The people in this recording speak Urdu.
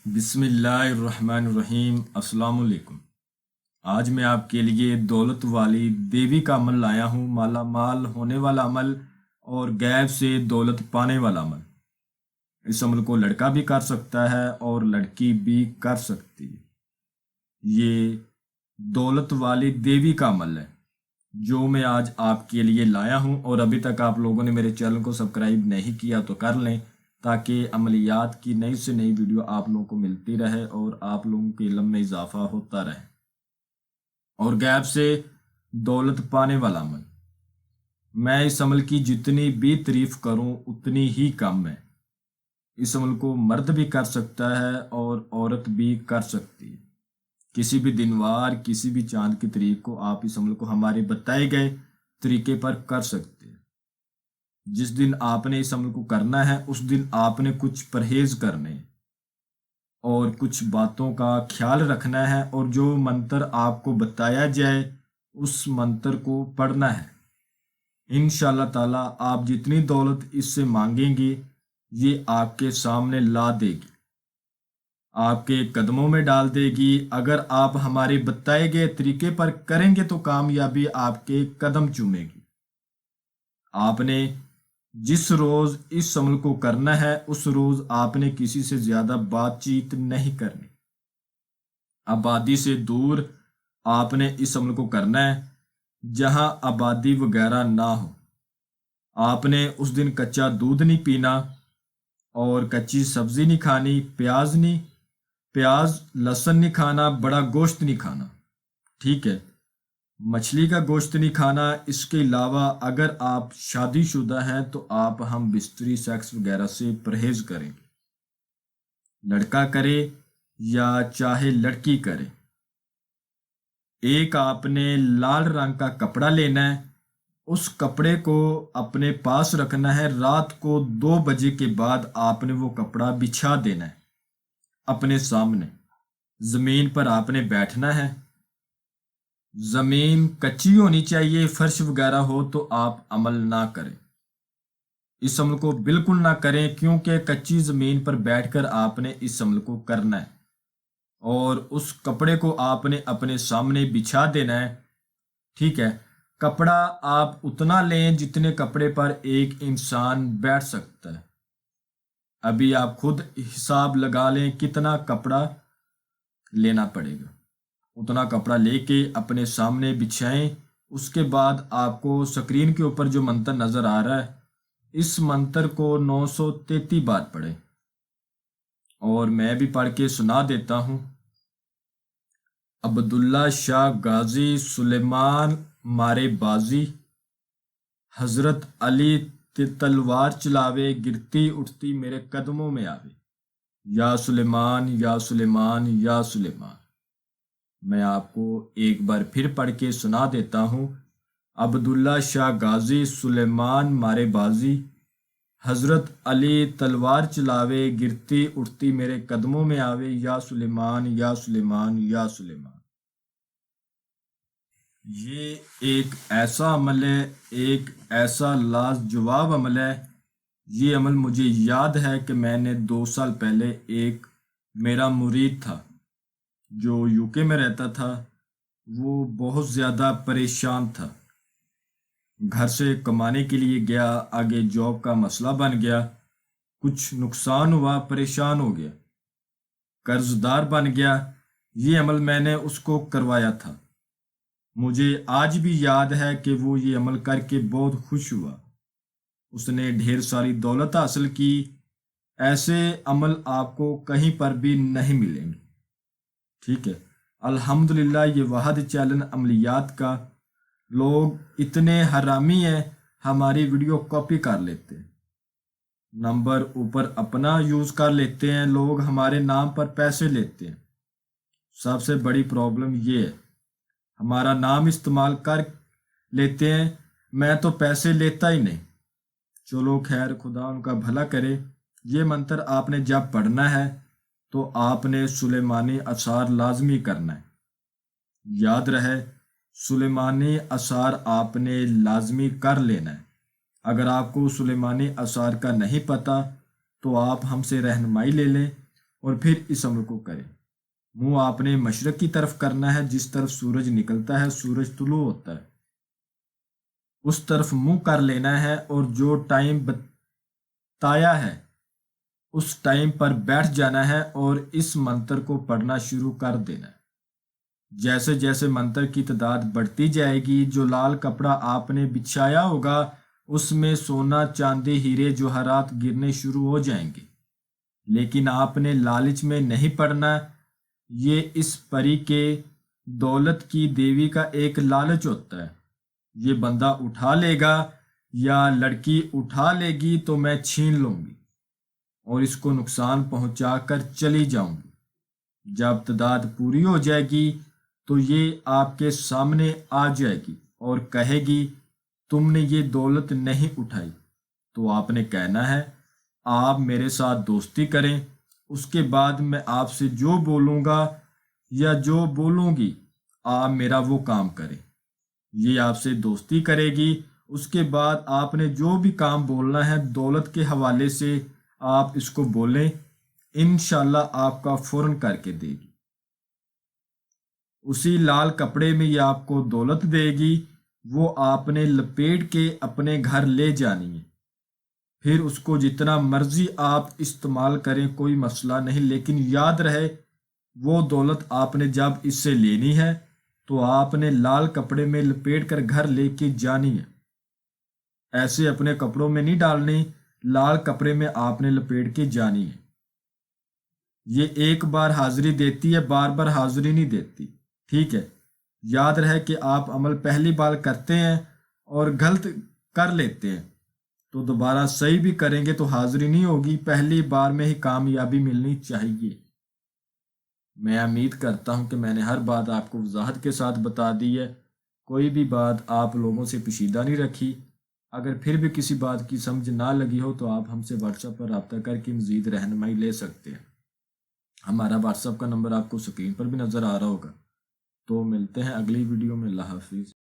بسم اللہ الرحمن الرحیم۔ السلام علیکم۔ آج میں آپ کے لیے دولت والی دیوی کا عمل لایا ہوں، مالا مال ہونے والا عمل اور غیب سے دولت پانے والا عمل۔ اس عمل کو لڑکا بھی کر سکتا ہے اور لڑکی بھی کر سکتی ہے۔ یہ دولت والی دیوی کا عمل ہے جو میں آج آپ کے لیے لایا ہوں، اور ابھی تک آپ لوگوں نے میرے چینل کو سبسکرائب نہیں کیا تو کر لیں تاکہ عملیات کی نئی سے نئی ویڈیو آپ لوگوں کو ملتی رہے اور آپ لوگوں کے علم میں اضافہ ہوتا رہے۔ اور غیب سے دولت پانے والا عمل، میں اس عمل کی جتنی بھی تعریف کروں اتنی ہی کم ہے۔ اس عمل کو مرد بھی کر سکتا ہے اور عورت بھی کر سکتی ہے۔ کسی بھی دنوار، کسی بھی چاند کی تاریخ کو آپ اس عمل کو ہمارے بتائے گئے طریقے پر کر سکتے ہیں۔ جس دن آپ نے اس عمل کو کرنا ہے اس دن آپ نے کچھ پرہیز کرنے اور کچھ باتوں کا خیال رکھنا ہے، اور جو منتر آپ کو بتایا جائے اس منتر کو پڑھنا ہے۔ انشاءاللہ تعالیٰ آپ جتنی دولت اس سے مانگیں گے یہ آپ کے سامنے لا دے گی، آپ کے قدموں میں ڈال دے گی۔ اگر آپ ہمارے بتائے گئے طریقے پر کریں گے تو کامیابی آپ کے قدم چومے گی۔ آپ نے جس روز اس عمل کو کرنا ہے اس روز آپ نے کسی سے زیادہ بات چیت نہیں کرنی۔ آبادی سے دور آپ نے اس عمل کو کرنا ہے، جہاں آبادی وغیرہ نہ ہو۔ آپ نے اس دن کچا دودھ نہیں پینا اور کچی سبزی نہیں کھانی، پیاز لہسن نہیں کھانا، بڑا گوشت نہیں کھانا، ٹھیک ہے، مچھلی کا گوشت نہیں کھانا۔ اس کے علاوہ اگر آپ شادی شدہ ہیں تو آپ ہم بستری سیکس وغیرہ سے پرہیز کریں گے، لڑکا کرے یا چاہے لڑکی کرے۔ ایک آپ نے لال رنگ کا کپڑا لینا ہے، اس کپڑے کو اپنے پاس رکھنا ہے۔ رات کو 2 بجے کے بعد آپ نے وہ کپڑا بچھا دینا ہے اپنے سامنے۔ زمین پر آپ نے بیٹھنا ہے، زمین کچی ہونی چاہیے، فرش وغیرہ ہو تو آپ عمل نہ کریں، اس عمل کو بالکل نہ کریں، کیونکہ کچی زمین پر بیٹھ کر آپ نے اس عمل کو کرنا ہے، اور اس کپڑے کو آپ نے اپنے سامنے بچھا دینا ہے، ٹھیک ہے۔ کپڑا آپ اتنا لیں جتنے کپڑے پر ایک انسان بیٹھ سکتا ہے۔ ابھی آپ خود حساب لگا لیں کتنا کپڑا لینا پڑے گا، اتنا کپڑا لے کے اپنے سامنے بچھائیں۔ اس کے بعد آپ کو سکرین کے اوپر جو منتر نظر آ رہا ہے اس منتر کو 933 بار پڑھیں، اور میں بھی پڑھ کے سنا دیتا ہوں۔ عبداللہ شاہ غازی سلیمان مارے بازی، حضرت علی تلوار چلاوے، گرتی اٹھتی میرے قدموں میں آوے، یا سلیمان یا سلیمان یا سلیمان۔ میں آپ کو ایک بار پھر پڑھ کے سنا دیتا ہوں۔ عبداللہ شاہ غازی سلیمان مارے بازی، حضرت علی تلوار چلاوے، گرتی اٹھتی میرے قدموں میں آوے، یا سلیمان یا سلیمان یا سلیمان۔ یہ ایک ایسا عمل ہے، ایک ایسا لاجواب عمل ہے۔ یہ عمل مجھے یاد ہے کہ میں نے 2 سال پہلے ایک میرا مرید تھا جو UK میں رہتا تھا، وہ بہت زیادہ پریشان تھا، گھر سے کمانے کے لیے گیا، آگے جاب کا مسئلہ بن گیا، کچھ نقصان ہوا، پریشان ہو گیا، قرض دار بن گیا۔ یہ عمل میں نے اس کو کروایا تھا۔ مجھے آج بھی یاد ہے کہ وہ یہ عمل کر کے بہت خوش ہوا، اس نے ڈھیر ساری دولت حاصل کی۔ ایسے عمل آپ کو کہیں پر بھی نہیں ملیں گے، ٹھیک ہے۔ الحمدللہ یہ واحد چیلنج عملیات کا، لوگ اتنے حرامی ہیں ہماری ویڈیو کاپی کر لیتے ہیں، نمبر اوپر اپنا یوز کر لیتے ہیں، لوگ ہمارے نام پر پیسے لیتے ہیں۔ سب سے بڑی پرابلم یہ ہے، ہمارا نام استعمال کر لیتے ہیں، میں تو پیسے لیتا ہی نہیں۔ چلو خیر، خدا ان کا بھلا کرے۔ یہ منتر آپ نے جب پڑھنا ہے تو آپ نے سلیمانی اذکار لازمی کرنا ہے، یاد رہے سلیمانی اذکار آپ نے لازمی کر لینا ہے۔ اگر آپ کو سلیمانی اذکار کا نہیں پتہ تو آپ ہم سے رہنمائی لے لیں، اور پھر اس عمل کو کریں۔ منہ آپ نے مشرق کی طرف کرنا ہے، جس طرف سورج نکلتا ہے، سورج طلوع ہوتا ہے، اس طرف منہ کر لینا ہے، اور جو ٹائم بتایا ہے اس ٹائم پر بیٹھ جانا ہے اور اس منتر کو پڑھنا شروع کر دینا ہے۔ جیسے جیسے منتر کی تعداد بڑھتی جائے گی، جو لال کپڑا آپ نے بچھایا ہوگا اس میں سونا، چاندی، ہیرے، جوہرات گرنے شروع ہو جائیں گے، لیکن آپ نے لالچ میں نہیں پڑنا۔ یہ اس پری کے دولت کی دیوی کا ایک لالچ ہوتا ہے۔ یہ بندہ اٹھا لے گا یا لڑکی اٹھا لے گی تو میں چھین لوں گی اور اس کو نقصان پہنچا کر چلی جاؤں گی۔ جب تعداد پوری ہو جائے گی تو یہ آپ کے سامنے آ جائے گی اور کہے گی تم نے یہ دولت نہیں اٹھائی۔ تو آپ نے کہنا ہے آپ میرے ساتھ دوستی کریں، اس کے بعد میں آپ سے جو بولوں گا یا جو بولوں گی آپ میرا وہ کام کریں۔ یہ آپ سے دوستی کرے گی، اس کے بعد آپ نے جو بھی کام بولنا ہے دولت کے حوالے سے آپ اس کو بولیں، انشاءاللہ آپ کا فوراً کر کے دے گی۔ اسی لال کپڑے میں یہ آپ کو دولت دے گی، وہ آپ نے لپیٹ کے اپنے گھر لے جانی ہے۔ پھر اس کو جتنا مرضی آپ استعمال کریں، کوئی مسئلہ نہیں، لیکن یاد رہے وہ دولت آپ نے جب اس سے لینی ہے تو آپ نے لال کپڑے میں لپیٹ کر گھر لے کے جانی ہے۔ ایسے اپنے کپڑوں میں نہیں ڈالنی، لال کپڑے میں آپ نے لپیٹ کے جانی ہے۔ یہ ایک بار حاضری دیتی ہے، بار بار حاضری نہیں دیتی، ٹھیک ہے؟ یاد رہے کہ آپ عمل پہلی بار کرتے ہیں اور غلط کر لیتے ہیں تو دوبارہ صحیح بھی کریں گے تو حاضری نہیں ہوگی، پہلی بار میں ہی کامیابی ملنی چاہیے۔ میں امید کرتا ہوں کہ میں نے ہر بات آپ کو وضاحت کے ساتھ بتا دی ہے، کوئی بھی بات آپ لوگوں سے پوشیدہ نہیں رکھی۔ اگر پھر بھی کسی بات کی سمجھ نہ لگی ہو تو آپ ہم سے واٹس ایپ پر رابطہ کر کے مزید رہنمائی لے سکتے ہیں۔ ہمارا واٹس ایپ کا نمبر آپ کو اسکرین پر بھی نظر آ رہا ہوگا۔ تو ملتے ہیں اگلی ویڈیو میں۔ اللہ حافظ۔